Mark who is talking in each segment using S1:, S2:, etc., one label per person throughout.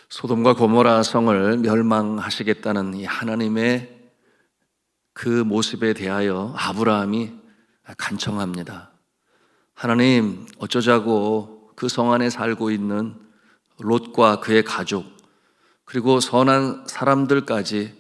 S1: 소돔과 고모라 성을 멸망하시겠다는 이 하나님의 그 모습에 대하여 아브라함이 간청합니다. 하나님, 어쩌자고 그 성 안에 살고 있는 롯과 그의 가족, 그리고 선한 사람들까지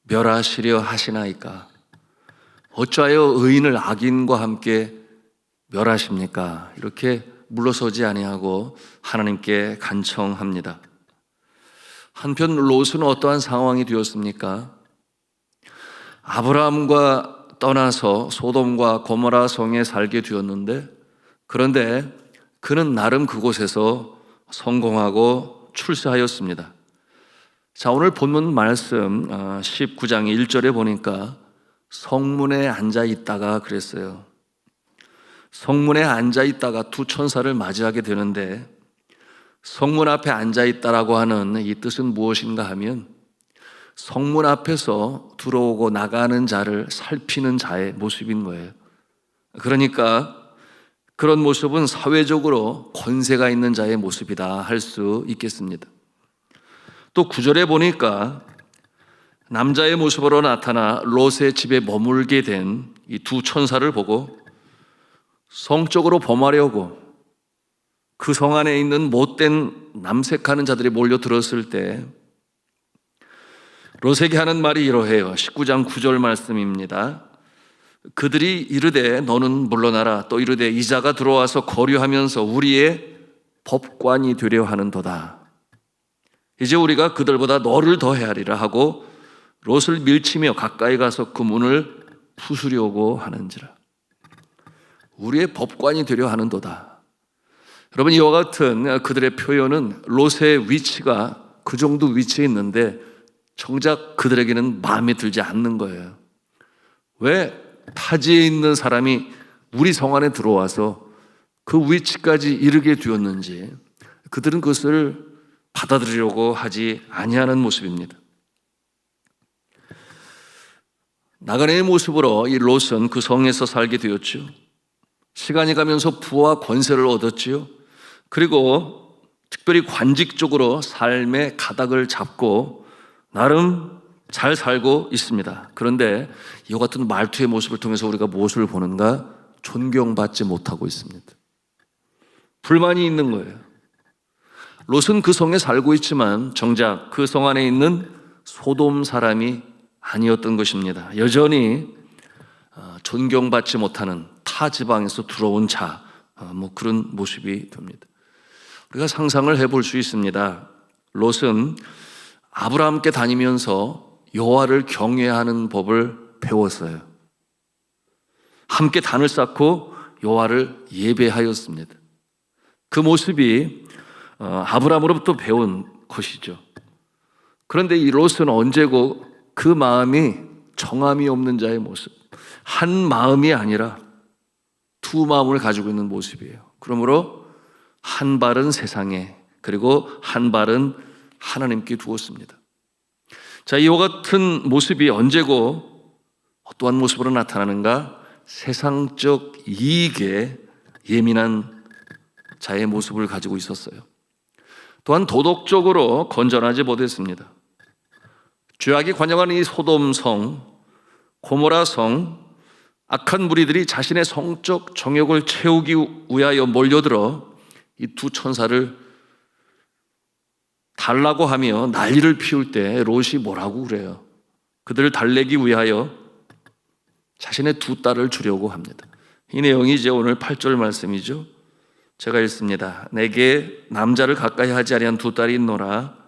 S1: 멸하시려 하시나이까? 어찌하여 의인을 악인과 함께 멸하십니까? 이렇게 물러서지 아니하고 하나님께 간청합니다. 한편 롯은 어떠한 상황이 되었습니까? 아브라함과 떠나서 소돔과 고모라 성에 살게 되었는데, 그런데 그는 나름 그곳에서 성공하고 출세하였습니다. 자, 오늘 본문 말씀 19장 1절에 보니까 성문에 앉아 있다가 그랬어요. 성문에 앉아 있다가 두 천사를 맞이하게 되는데, 성문 앞에 앉아 있다라고 하는 이 뜻은 무엇인가 하면 성문 앞에서 들어오고 나가는 자를 살피는 자의 모습인 거예요. 그러니까 그런 모습은 사회적으로 권세가 있는 자의 모습이다 할 수 있겠습니다. 또 9절에 보니까 남자의 모습으로 나타나 롯의 집에 머물게 된 이 두 천사를 보고 성적으로 범하려고 그 성 안에 있는 못된 남색하는 자들이 몰려들었을 때 롯에게 하는 말이 이러해요. 19장 9절 말씀입니다. 그들이 이르되 너는 물러나라. 또 이르되 이자가 들어와서 거류하면서 우리의 법관이 되려 하는도다. 이제 우리가 그들보다 너를 더 헤아리라 하고 롯을 밀치며 가까이 가서 그 문을 부수려고 하는지라. 우리의 법관이 되려 하는도다. 여러분, 이와 같은 그들의 표현은 롯의 위치가 그 정도 위치에 있는데 정작 그들에게는 마음에 들지 않는 거예요. 왜 타지에 있는 사람이 우리 성 안에 들어와서 그 위치까지 이르게 되었는지 그들은 그것을 받아들이려고 하지 아니하는 모습입니다. 나그네의 모습으로 이 롯은 그 성에서 살게 되었죠. 시간이 가면서 부와 권세를 얻었지요. 그리고 특별히 관직적으로 삶의 가닥을 잡고 나름 잘 살고 있습니다. 그런데 이와 같은 말투의 모습을 통해서 우리가 무엇을 보는가? 존경받지 못하고 있습니다. 불만이 있는 거예요. 롯은 그 성에 살고 있지만 정작 그 성 안에 있는 소돔 사람이 아니었던 것입니다. 여전히 존경받지 못하는 타 지방에서 들어온 자, 그런 모습이 됩니다. 우리가 상상을 해볼 수 있습니다. 롯은 아브라함께 다니면서 여호와를 경외하는 법을 배웠어요. 함께 단을 쌓고 여호와를 예배하였습니다. 그 모습이 아브라함으로부터 배운 것이죠. 그런데 이 롯은 언제고 그 마음이 정함이 없는 자의 모습, 한 마음이 아니라 두 마음을 가지고 있는 모습이에요. 그러므로 한 발은 세상에, 그리고 한 발은 하나님께 두었습니다. 자, 이와 같은 모습이 언제고 어떠한 모습으로 나타나는가? 세상적 이익에 예민한 자의 모습을 가지고 있었어요. 또한 도덕적으로 건전하지 못했습니다. 죄악이 관영하는 이 소돔성, 고모라성, 악한 무리들이 자신의 성적 정욕을 채우기 위하여 몰려들어 이 두 천사를 달라고 하며 난리를 피울 때 롯이 뭐라고 그래요? 그들을 달래기 위하여 자신의 두 딸을 주려고 합니다. 이 내용이 이제 오늘 8절 말씀이죠. 제가 읽습니다. 내게 남자를 가까이 하지 아니한 두 딸이 있노라.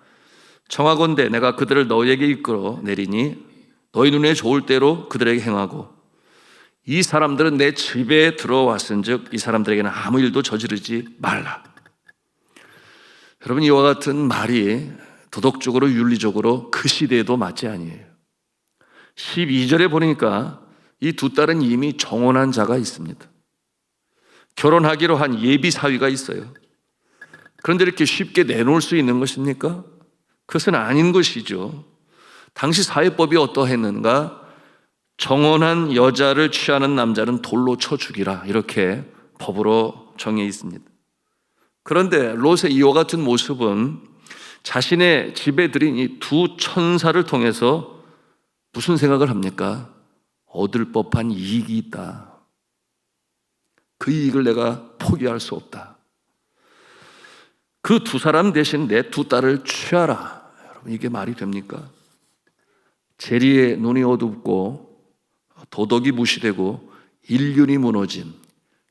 S1: 청하건대 내가 그들을 너에게 이끌어 내리니 너희 눈에 좋을 대로 그들에게 행하고 이 사람들은 내 집에 들어왔은즉 이 사람들에게는 아무 일도 저지르지 말라. 여러분, 이와 같은 말이 도덕적으로 윤리적으로 그 시대에도 맞지 아니에요. 12절에 보니까 이 두 딸은 이미 정혼한 자가 있습니다. 결혼하기로 한 예비 사위가 있어요. 그런데 이렇게 쉽게 내놓을 수 있는 것입니까? 그것은 아닌 것이죠. 당시 사회법이 어떠했는가? 정혼한 여자를 취하는 남자는 돌로 쳐 죽이라, 이렇게 법으로 정해 있습니다. 그런데 롯의 이와 같은 모습은 자신의 집에 들인 이 두 천사를 통해서 무슨 생각을 합니까? 얻을 법한 이익이 있다. 그 이익을 내가 포기할 수 없다. 그 두 사람 대신 내 두 딸을 취하라. 여러분, 이게 말이 됩니까? 재리의 눈이 어둡고 도덕이 무시되고 인륜이 무너진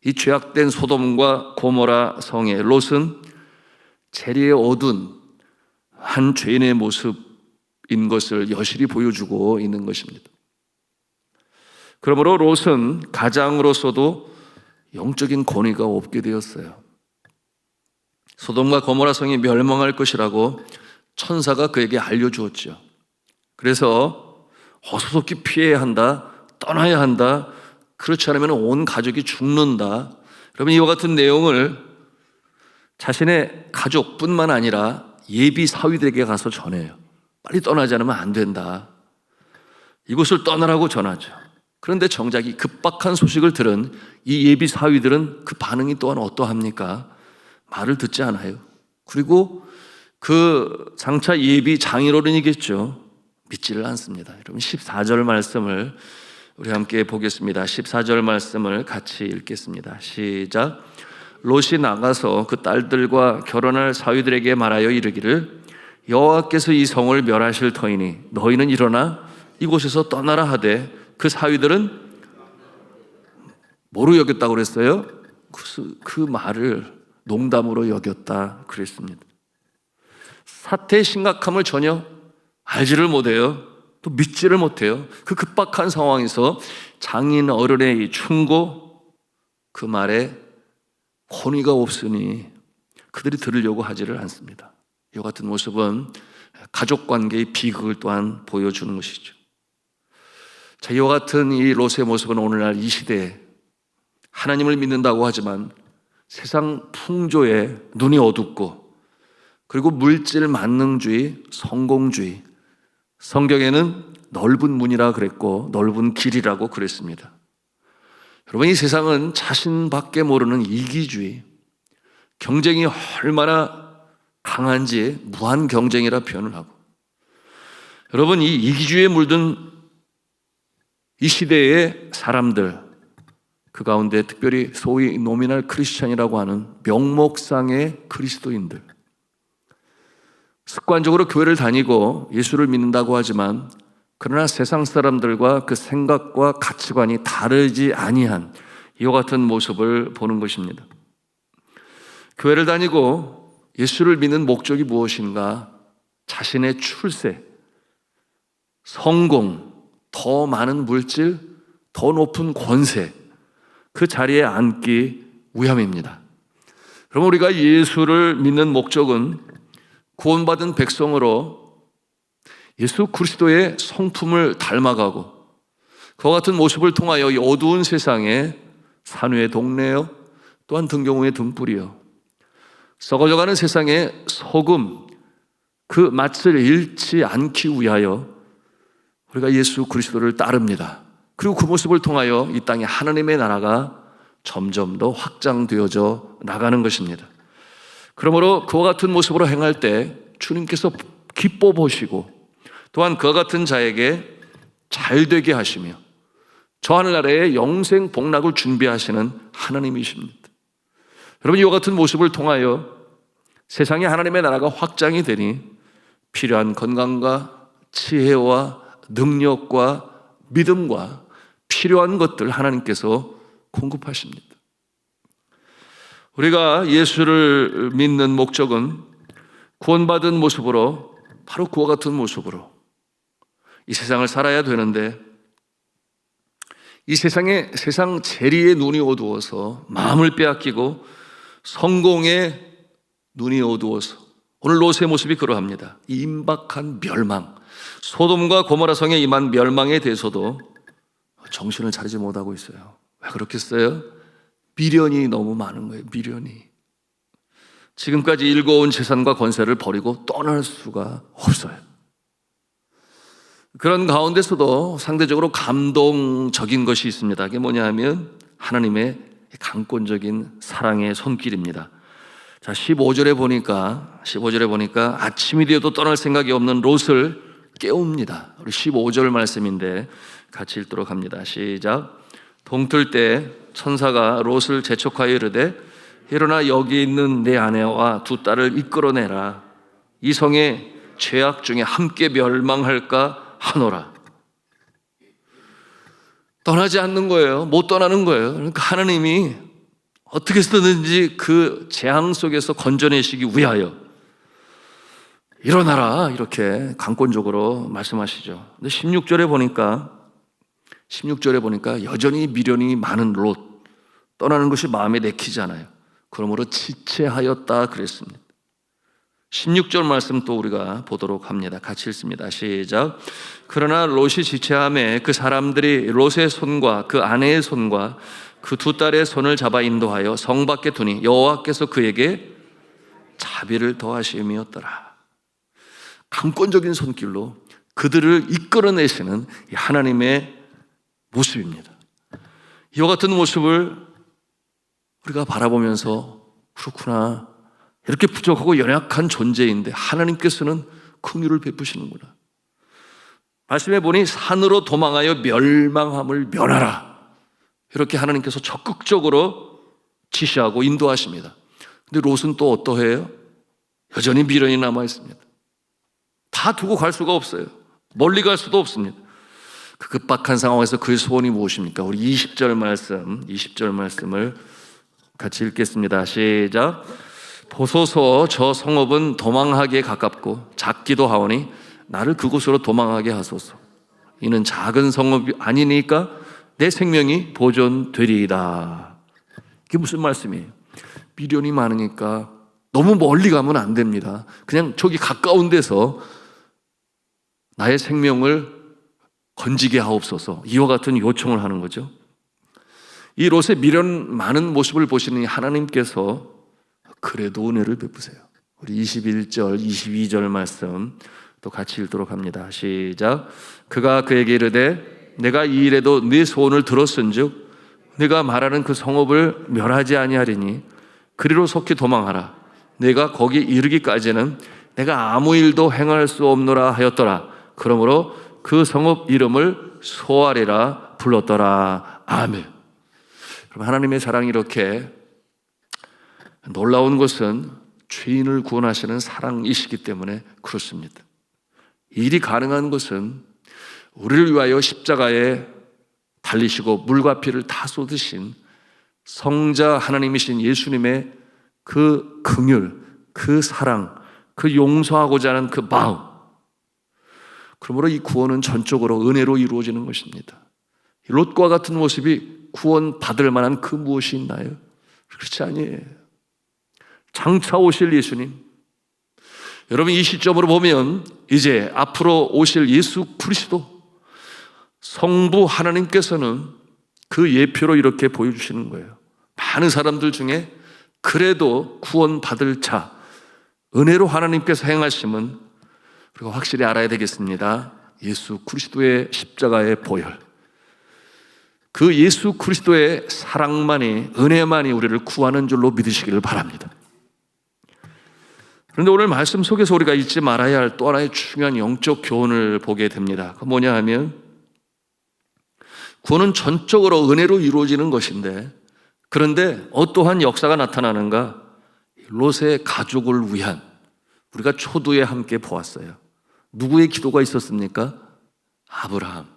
S1: 이 죄악된 소돔과 고모라 성의 롯은 재리의 어두운 한 죄인의 모습인 것을 여실히 보여주고 있는 것입니다. 그러므로 롯은 가장으로서도 영적인 권위가 없게 되었어요. 소돔과 고모라 성이 멸망할 것이라고 천사가 그에게 알려주었죠. 그래서 어수선히 피해야 한다, 떠나야 한다, 그렇지 않으면 온 가족이 죽는다. 여러분, 이와 같은 내용을 자신의 가족뿐만 아니라 예비 사위들에게 가서 전해요. 빨리 떠나지 않으면 안 된다. 이곳을 떠나라고 전하죠. 그런데 정작 이 급박한 소식을 들은 이 예비 사위들은 그 반응이 또한 어떠합니까? 말을 듣지 않아요. 그리고 그 장차 예비 장인어른이겠죠. 믿지를 않습니다. 여러분, 14절 말씀을 우리 함께 보겠습니다. 14절 말씀을 같이 읽겠습니다. 시작. 롯이 나가서 그 딸들과 결혼할 사위들에게 말하여 이르기를 여호와께서 이 성을 멸하실 터이니 너희는 일어나 이곳에서 떠나라 하되 그 사위들은 뭐로 여겼다고 그랬어요? 그 말을 농담으로 여겼다 그랬습니다. 사태의 심각함을 전혀 알지를 못해요. 또 믿지를 못해요. 그 급박한 상황에서 장인 어른의 이 충고, 그 말에 권위가 없으니 그들이 들으려고 하지를 않습니다. 이와 같은 모습은 가족관계의 비극을 또한 보여주는 것이죠. 자, 이와 같은 이 롯의 모습은 오늘날 이 시대에 하나님을 믿는다고 하지만 세상 풍조에 눈이 어둡고, 그리고 물질 만능주의, 성공주의, 성경에는 넓은 문이라 그랬고 넓은 길이라고 그랬습니다. 여러분, 이 세상은 자신밖에 모르는 이기주의, 경쟁이 얼마나 강한지 무한 경쟁이라 표현을 하고, 여러분, 이 이기주의에 물든 이 시대의 사람들, 그 가운데 특별히 소위 노미널 크리스찬이라고 하는 명목상의 그리스도인들, 습관적으로 교회를 다니고 예수를 믿는다고 하지만 그러나 세상 사람들과 그 생각과 가치관이 다르지 아니한 이와 같은 모습을 보는 것입니다. 교회를 다니고 예수를 믿는 목적이 무엇인가? 자신의 출세, 성공, 더 많은 물질, 더 높은 권세, 그 자리에 앉기 위함입니다. 그럼 우리가 예수를 믿는 목적은 구원받은 백성으로 예수 그리스도의 성품을 닮아가고 그와 같은 모습을 통하여 이 어두운 세상에 산후의 동네요, 또한 등경호의 등불이요, 썩어져가는 세상에 소금, 그 맛을 잃지 않기 위하여 우리가 예수 그리스도를 따릅니다. 그리고 그 모습을 통하여 이 땅에 하나님의 나라가 점점 더 확장되어져 나가는 것입니다. 그러므로 그와 같은 모습으로 행할 때 주님께서 기뻐 보시고 또한 그와 같은 자에게 잘 되게 하시며 저 하늘나라의 영생 복락을 준비하시는 하나님이십니다. 여러분, 이와 같은 모습을 통하여 세상에 하나님의 나라가 확장이 되니 필요한 건강과 지혜와 능력과 믿음과 필요한 것들 하나님께서 공급하십니다. 우리가 예수를 믿는 목적은 구원받은 모습으로, 바로 그와 같은 모습으로 이 세상을 살아야 되는데, 이 세상 재리의 눈이 어두워서 마음을 빼앗기고 성공의 눈이 어두워서 오늘 롯의 모습이 그러합니다. 이 임박한 멸망, 소돔과 고모라 성에 임한 멸망에 대해서도 정신을 차리지 못하고 있어요. 왜 그렇겠어요? 미련이 너무 많은 거예요. 미련이. 지금까지 일궈온 재산과 권세를 버리고 떠날 수가 없어요. 그런 가운데서도 상대적으로 감동적인 것이 있습니다. 그게 뭐냐 하면 하나님의 강권적인 사랑의 손길입니다. 자, 15절에 보니까 아침이 되어도 떠날 생각이 없는 롯을 깨웁니다. 우리 15절 말씀인데 같이 읽도록 합니다. 시작. 동틀 때 천사가 롯을 재촉하여 이르되 일어나 여기 있는 내 아내와 두 딸을 이끌어내라. 이 성에 죄악 중에 함께 멸망할까 하노라. 떠나지 않는 거예요. 못 떠나는 거예요. 그러니까 하나님이 어떻게 해서든지 그 재앙 속에서 건져내시기 위하여 일어나라 이렇게 강권적으로 말씀하시죠. 근데 16절에 보니까 여전히 미련이 많은 롯, 떠나는 것이 마음에 내키잖아요. 그러므로 지체하였다 그랬습니다. 16절 말씀 또 우리가 보도록 합니다. 같이 읽습니다. 시작. 그러나 롯이 지체함에 그 사람들이 롯의 손과 그 아내의 손과 그 두 딸의 손을 잡아 인도하여 성 밖에 두니 여호와께서 그에게 자비를 더하심이었더라. 강권적인 손길로 그들을 이끌어내시는 하나님의 모습입니다. 이와 같은 모습을 우리가 바라보면서 그렇구나, 이렇게 부족하고 연약한 존재인데 하나님께서는 긍휼을 베푸시는구나. 말씀해 보니 산으로 도망하여 멸망함을 면하라, 이렇게 하나님께서 적극적으로 지시하고 인도하십니다. 근데 롯은 또 어떠해요? 여전히 미련이 남아 있습니다. 다 두고 갈 수가 없어요. 멀리 갈 수도 없습니다. 그 급박한 상황에서 그의 소원이 무엇입니까? 우리 20절 말씀을 같이 읽겠습니다. 시작. 보소서, 저 성읍은 도망하기에 가깝고 작기도 하오니 나를 그곳으로 도망하게 하소서. 이는 작은 성읍이 아니니까 내 생명이 보존되리이다. 이게 무슨 말씀이에요? 미련이 많으니까 너무 멀리 가면 안 됩니다. 그냥 저기 가까운 데서 나의 생명을 건지게 하옵소서, 이와 같은 요청을 하는 거죠. 이 롯의 미련 많은 모습을 보시는 하나님께서 그래도 은혜를 베푸세요. 우리 21절, 22절 말씀 또 같이 읽도록 합니다. 시작. 그가 그에게 이르되 내가 이 일에도 네 소원을 들었은즉 네가 말하는 그 성읍을 멸하지 아니하리니 그리로 속히 도망하라. 내가 거기 이르기까지는 내가 아무 일도 행할 수 없노라 하였더라. 그러므로 그 성읍 이름을 소알이라 불렀더라. 아멘. 여러분, 하나님의 사랑이 이렇게 놀라운 것은 죄인을 구원하시는 사랑이시기 때문에 그렇습니다. 일이 가능한 것은 우리를 위하여 십자가에 달리시고 물과 피를 다 쏟으신 성자 하나님이신 예수님의 그 긍휼, 그 사랑, 그 용서하고자 하는 그 마음, 그러므로 이 구원은 전적으로 은혜로 이루어지는 것입니다. 롯과 같은 모습이 구원받을 만한 그 무엇이 있나요? 그렇지 아니에요. 장차 오실 예수님, 여러분, 이 시점으로 보면 이제 앞으로 오실 예수 그리스도 성부 하나님께서는 그 예표로 이렇게 보여주시는 거예요. 많은 사람들 중에 그래도 구원받을 자, 은혜로 하나님께서 행하심은 그리고 확실히 알아야 되겠습니다. 예수 그리스도의 십자가의 보혈, 그 예수 그리스도의 사랑만이, 은혜만이 우리를 구하는 줄로 믿으시기를 바랍니다. 그런데 오늘 말씀 속에서 우리가 잊지 말아야 할 또 하나의 중요한 영적 교훈을 보게 됩니다. 그 뭐냐 하면 구원은 전적으로 은혜로 이루어지는 것인데, 그런데 어떠한 역사가 나타나는가? 롯의 가족을 위한, 우리가 초두에 함께 보았어요. 누구의 기도가 있었습니까? 아브라함이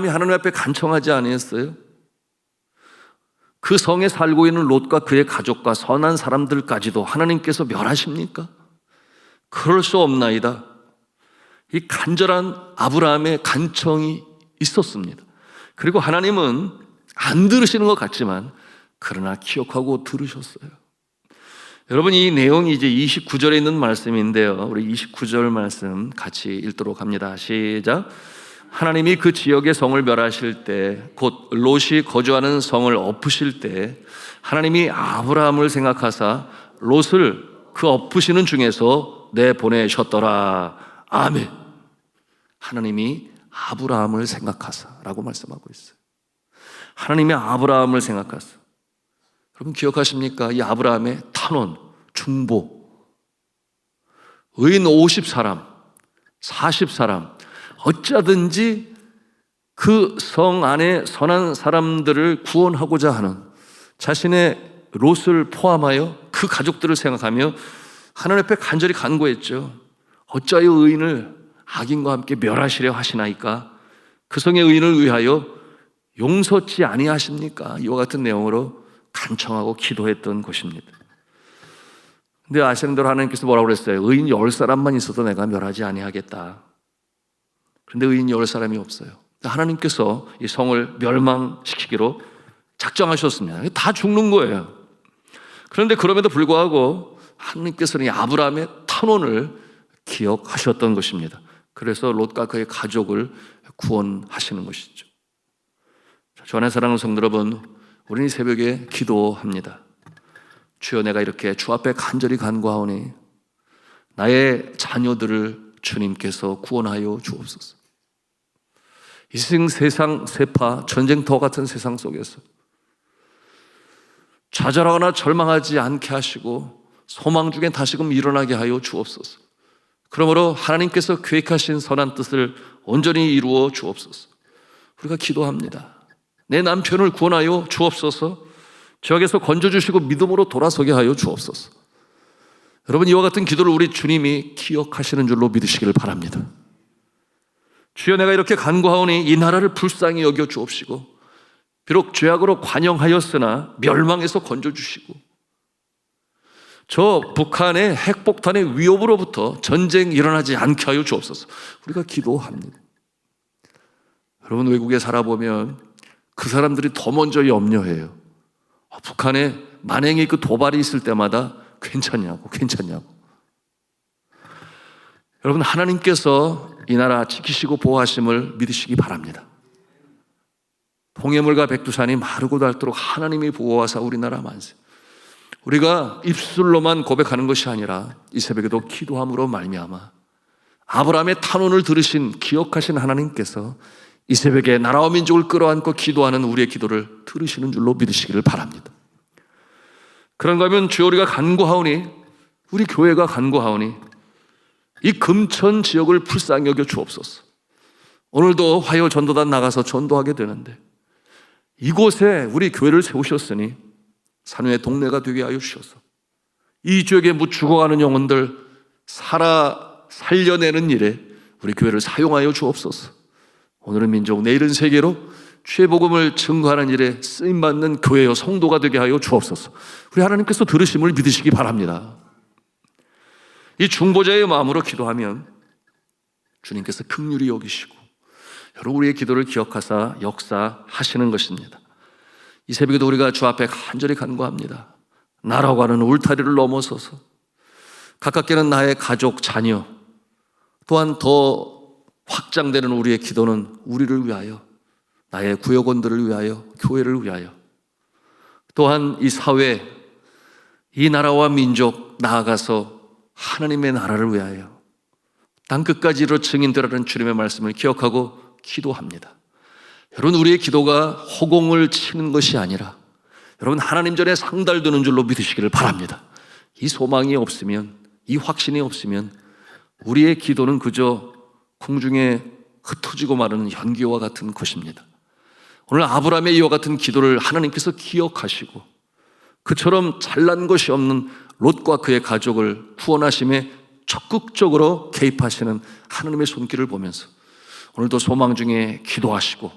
S1: 하나님 앞에 간청하지 아니했어요? 그 성에 살고 있는 롯과 그의 가족과 선한 사람들까지도 하나님께서 멸하십니까? 그럴 수 없나이다. 이 간절한 아브라함의 간청이 있었습니다. 그리고 하나님은 안 들으시는 것 같지만 그러나 기억하고 들으셨어요. 여러분, 이 내용이 이제 29절에 있는 말씀인데요, 우리 29절 말씀 같이 읽도록 합니다. 시작. 하나님이 그 지역의 성을 멸하실 때, 곧 롯이 거주하는 성을 엎으실 때 하나님이 아브라함을 생각하사 롯을 그 엎으시는 중에서 내보내셨더라. 아멘. 하나님이 아브라함을 생각하사라고 말씀하고 있어요. 하나님이 아브라함을 생각하사. 여러분 기억하십니까? 이 아브라함의 탄원, 중보, 의인 50사람, 40사람, 어쩌든지 그 성 안에 선한 사람들을 구원하고자 하는 자신의 롯을 포함하여 그 가족들을 생각하며 하나님 앞에 간절히 간구했죠. 어찌하여 의인을 악인과 함께 멸하시려 하시나이까? 그 성의 의인을 위하여 용서치 아니하십니까? 이와 같은 내용으로 간청하고 기도했던 것입니다. 근데 아시는 대로 하나님께서 뭐라고 그랬어요? 의인 10사람만 있어도 내가 멸하지 아니하겠다. 그런데 의인 10사람이 없어요. 하나님께서 이 성을 멸망시키기로 작정하셨습니다. 다 죽는 거예요. 그런데 그럼에도 불구하고 하나님께서는 이 아브라함의 탄원을 기억하셨던 것입니다. 그래서 롯과 그의 가족을 구원하시는 것이죠. 전의 사랑하는 성도 여러분, 우리는 이 새벽에 기도합니다. 주여, 내가 이렇게 주 앞에 간절히 간구하오니 나의 자녀들을 주님께서 구원하여 주옵소서. 이 세상 세파 전쟁터 같은 세상 속에서 좌절하거나 절망하지 않게 하시고 소망 중에 다시금 일어나게 하여 주옵소서. 그러므로 하나님께서 계획하신 선한 뜻을 온전히 이루어 주옵소서. 우리가 기도합니다. 내 남편을 구원하여 주옵소서. 죄악에서 건져주시고 믿음으로 돌아서게 하여 주옵소서. 여러분, 이와 같은 기도를 우리 주님이 기억하시는 줄로 믿으시기를 바랍니다. 주여, 내가 이렇게 간구하오니 이 나라를 불쌍히 여겨 주옵시고 비록 죄악으로 관영하였으나 멸망에서 건져주시고 저 북한의 핵폭탄의 위협으로부터 전쟁이 일어나지 않게 하여 주옵소서. 우리가 기도합니다. 여러분, 외국에 살아보면 그 사람들이 더 먼저 염려해요. 북한에 만행의 그 도발이 있을 때마다 괜찮냐고. 여러분, 하나님께서 이 나라 지키시고 보호하심을 믿으시기 바랍니다. 동해물과 백두산이 마르고 닳도록 하나님이 보호하사 우리나라 만세. 우리가 입술로만 고백하는 것이 아니라 이 새벽에도 기도함으로 말미암아 아브라함의 탄원을 들으신 기억하신 하나님께서 이 새벽에 나라와 민족을 끌어안고 기도하는 우리의 기도를 들으시는 줄로 믿으시기를 바랍니다. 그런가 하면 주여, 우리가 간구하오니, 우리 교회가 간구하오니 이 금천 지역을 불쌍히 여겨 주옵소서. 오늘도 화요 전도단 나가서 전도하게 되는데 이곳에 우리 교회를 세우셨으니 산후의 동네가 되게 하여 주셔서 이 지역에 죽어가는 영혼들 살려내는 일에 우리 교회를 사용하여 주옵소서. 오늘은 민족, 내일은 세계로 주의 복음을 증거하는 일에 쓰임받는 교회여 성도가 되게 하여 주옵소서. 우리 하나님께서 들으심을 믿으시기 바랍니다. 이 중보자의 마음으로 기도하면 주님께서 긍휼히 여기시고 여러분, 우리의 기도를 기억하사 역사하시는 것입니다. 이 새벽에도 우리가 주 앞에 간절히 간구합니다. 나라고 하는 울타리를 넘어서서 가깝게는 나의 가족, 자녀, 또한 더 확장되는 우리의 기도는 우리를 위하여, 나의 구역원들을 위하여, 교회를 위하여, 또한 이 사회, 이 나라와 민족, 나아가서 하나님의 나라를 위하여 땅끝까지로 증인되라는 주님의 말씀을 기억하고 기도합니다. 여러분, 우리의 기도가 허공을 치는 것이 아니라 여러분, 하나님 전에 상달되는 줄로 믿으시기를 바랍니다. 이 소망이 없으면, 이 확신이 없으면 우리의 기도는 그저 공중에 흩어지고 마르는 연기와 같은 것입니다. 오늘 아브라함의 이와 같은 기도를 하나님께서 기억하시고 그처럼 잘난 것이 없는 롯과 그의 가족을 구원하심에 적극적으로 개입하시는 하나님의 손길을 보면서 오늘도 소망 중에 기도하시고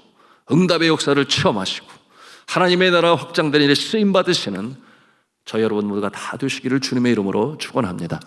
S1: 응답의 역사를 체험하시고 하나님의 나라 확장되는 일에 쓰임받으시는 저희 여러분 모두가 다 되시기를 주님의 이름으로 축원합니다.